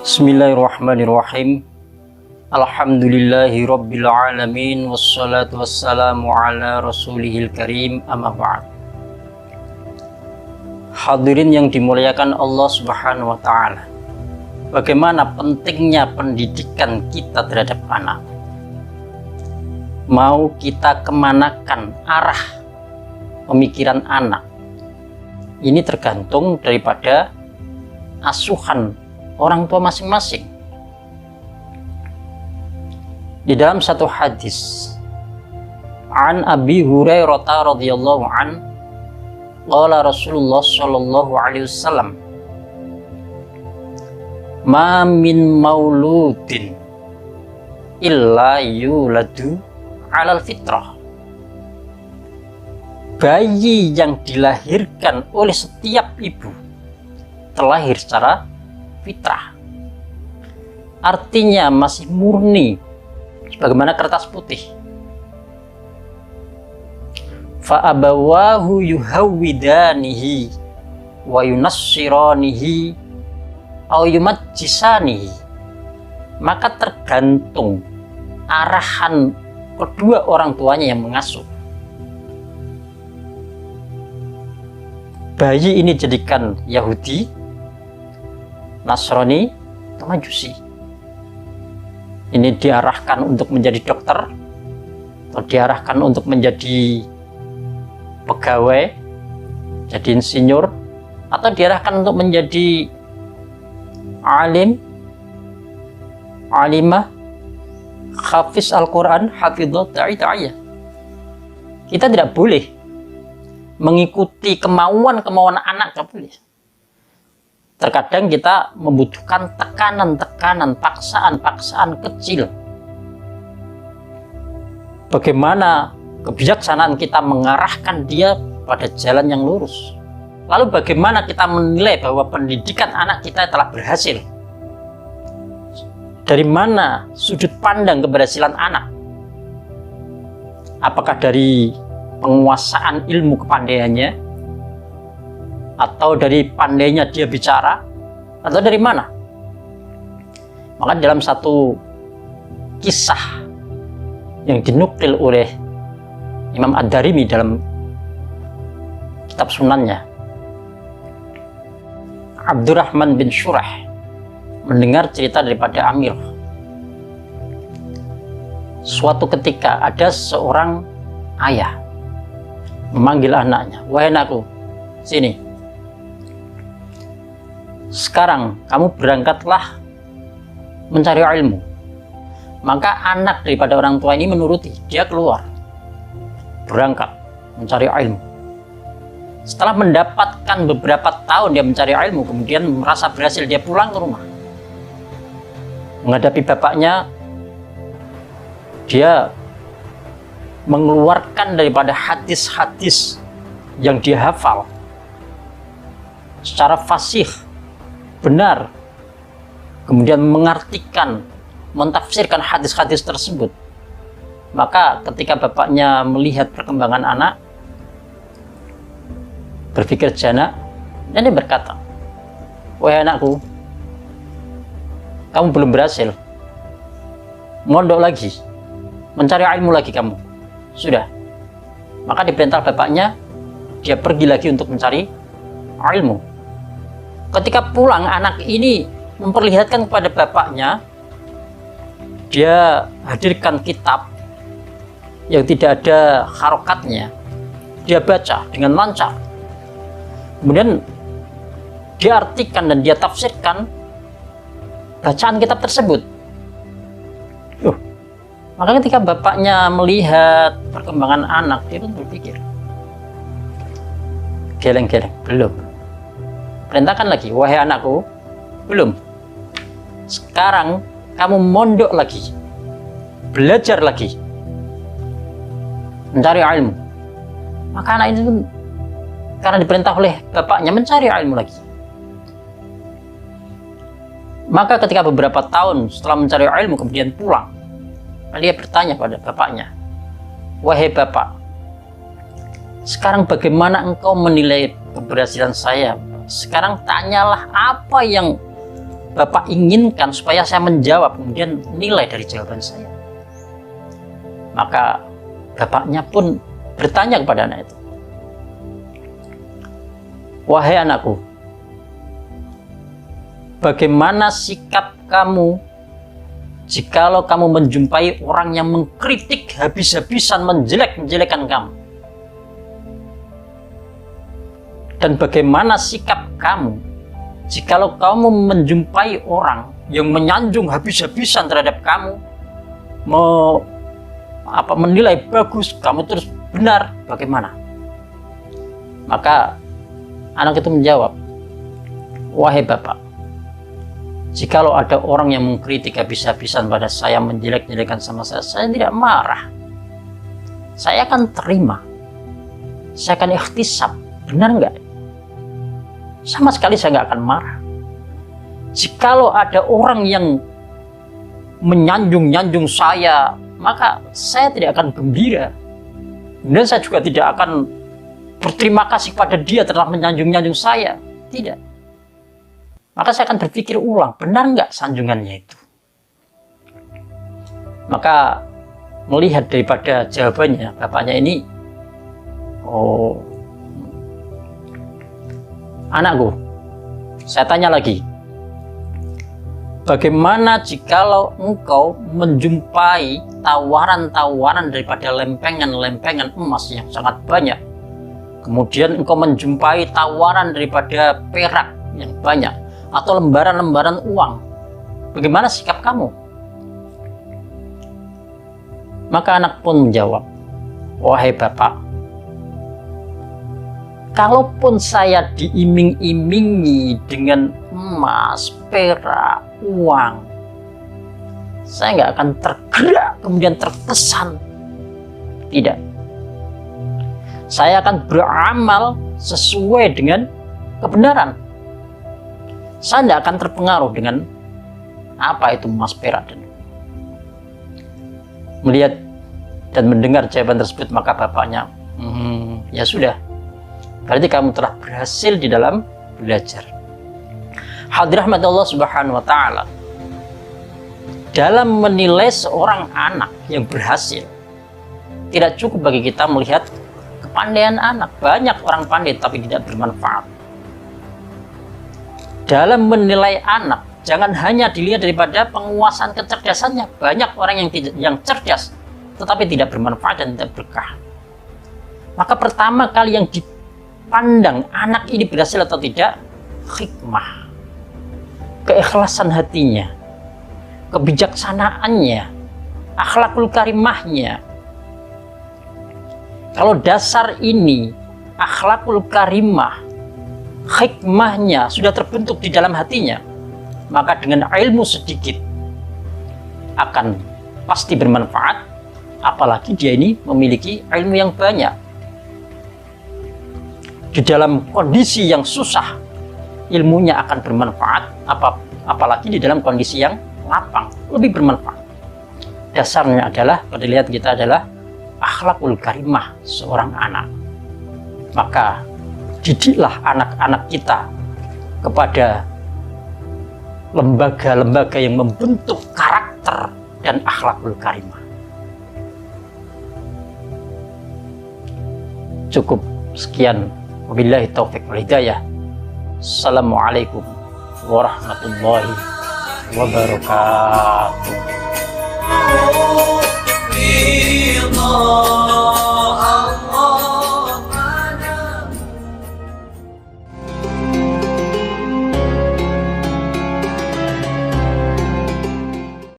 Bismillahirrahmanirrahim. Alhamdulillahi rabbil alamin. Wassalatu wassalamu ala rasulihil karim, amma ba'd. Hadirin yang dimuliakan Allah subhanahu wa ta'ala, bagaimana pentingnya pendidikan kita terhadap anak. Mau kita kemanakan arah pemikiran anak, ini tergantung daripada asuhan orang tua masing-masing. Di dalam satu hadis, an Abi Hurairah radhiyallahu an, qala Rasulullah sallallahu alaihi wasallam, ma min mauludin illa yuladu alal fitrah. Bayi yang dilahirkan oleh setiap ibu terlahir secara fitrah, artinya masih murni sebagaimana kertas putih. Fa abawahu yuhawwidanihi wa yunassiranihi aw yumajjisanihi, maka tergantung arahan kedua orang tuanya yang mengasuh. Bayi ini jadikan Yahudi, Nasrani, atau Majusi. Ini diarahkan untuk menjadi dokter, atau diarahkan untuk menjadi pegawai, jadi insinyur, atau diarahkan untuk menjadi alim, alimah, hafiz Al-Quran, hafidhah, da'i-da'iyah. Kita tidak boleh mengikuti kemauan anak, tidak boleh. Terkadang kita membutuhkan tekanan-tekanan, paksaan-paksaan kecil. Bagaimana kebijaksanaan kita mengarahkan dia pada jalan yang lurus. Lalu bagaimana kita menilai bahwa pendidikan anak kita telah berhasil? Dari mana sudut pandang keberhasilan anak? Apakah dari penguasaan ilmu kepandaiannya, atau dari pandainya dia bicara, atau dari mana? Maka dalam satu kisah yang dinukil oleh Imam Ad-Darimi dalam kitab sunannya, Abdurrahman bin Syurah mendengar cerita daripada Amir. Suatu ketika ada seorang ayah memanggil anaknya, wahai anakku, sini. Sekarang kamu berangkatlah mencari ilmu. Maka anak daripada orang tua ini menuruti, dia keluar, berangkat mencari ilmu. Setelah mendapatkan beberapa tahun dia mencari ilmu, kemudian merasa berhasil, dia pulang ke rumah. Menghadapi bapaknya, dia mengeluarkan daripada hadis-hadis yang dia hafal secara fasih, benar, kemudian mengartikan, mentafsirkan hadis-hadis tersebut. Maka ketika bapaknya melihat perkembangan anak, berpikir jana, dan dia berkata, wahai anakku, kamu belum berhasil, mondok lagi, mencari ilmu lagi kamu, sudah. Maka diperintah bapaknya, dia pergi lagi untuk mencari ilmu. Ketika pulang, anak ini memperlihatkan kepada bapaknya, dia hadirkan kitab yang tidak ada harokatnya, dia baca dengan lancar, kemudian dia artikan dan dia tafsirkan bacaan kitab tersebut. Maka ketika bapaknya melihat perkembangan anak, dia pun berpikir, geleng-geleng, belum. Perintahkan lagi, wahai anakku, belum. Sekarang kamu mondok lagi, belajar lagi, mencari ilmu. Maka anak ini pun karena diperintah oleh bapaknya mencari ilmu lagi. Maka ketika beberapa tahun setelah mencari ilmu kemudian pulang, dia bertanya pada bapaknya, wahai bapak, sekarang bagaimana engkau menilai keberhasilan saya? Sekarang tanyalah apa yang Bapak inginkan supaya saya menjawab, kemudian nilai dari jawaban saya. Maka bapaknya pun bertanya kepada anak itu, wahai anakku, bagaimana sikap kamu jikalau kamu menjumpai orang yang mengkritik habis-habisan, menjelek-jelekan kamu? Dan bagaimana sikap kamu jikalau kamu menjumpai orang yang menyanjung habis-habisan terhadap kamu, menilai bagus, kamu terus benar, bagaimana? Maka anak itu menjawab, wahai bapak, jikalau ada orang yang mengkritik habis-habisan pada saya, menjelek-jelekan sama saya tidak marah. Saya akan terima, saya akan ikhtisab, benar nggak? Sama sekali saya nggak akan marah. Jikalau ada orang yang menyanjung-nyanjung saya, maka saya tidak akan gembira. Dan saya juga tidak akan berterima kasih pada dia telah menyanjung-nyanjung saya. Tidak. Maka saya akan berpikir ulang, benar nggak sanjungannya itu? Maka melihat daripada jawabannya, bapaknya ini, anakku, saya tanya lagi, bagaimana jikalau engkau menjumpai tawaran-tawaran daripada lempengan-lempengan emas yang sangat banyak, kemudian engkau menjumpai tawaran daripada perak yang banyak, atau lembaran-lembaran uang, bagaimana sikap kamu? Maka anak pun menjawab, wahai bapak, kalaupun saya diiming-imingi dengan emas, perak, uang, saya nggak akan tergerak kemudian terkesan. Tidak. Saya akan beramal sesuai dengan kebenaran. Saya tidak akan terpengaruh dengan apa itu emas, perak. Dan melihat dan mendengar jawaban tersebut, maka bapaknya, ya sudah, berarti kamu telah berhasil di dalam belajar. Hadirin rahmat Allah Subhanahu wa Ta'ala, dalam menilai seorang anak yang berhasil, tidak cukup bagi kita melihat kepandaian anak. Banyak orang pandai tapi tidak bermanfaat. Dalam menilai anak, jangan hanya dilihat daripada penguasaan kecerdasannya. Banyak orang yang cerdas tetapi tidak bermanfaat dan tidak berkah. Maka pertama kali yang dipandang anak ini berhasil atau tidak, hikmah, keikhlasan hatinya, kebijaksanaannya, akhlakul karimahnya. Kalau dasar ini, akhlakul karimah, hikmahnya sudah terbentuk di dalam hatinya, maka dengan ilmu sedikit akan pasti bermanfaat, apalagi dia ini memiliki ilmu yang banyak. Di dalam kondisi yang susah, ilmunya akan bermanfaat, apalagi di dalam kondisi yang lapang, lebih bermanfaat. Dasarnya adalah, pada lihat kita adalah akhlakul karimah seorang anak. Maka didiklah anak-anak kita kepada lembaga-lembaga yang membentuk karakter dan akhlakul karimah. Cukup sekian. Wabillahi taufiq wal hidayah. Assalamualaikum warahmatullahi wabarakatuh.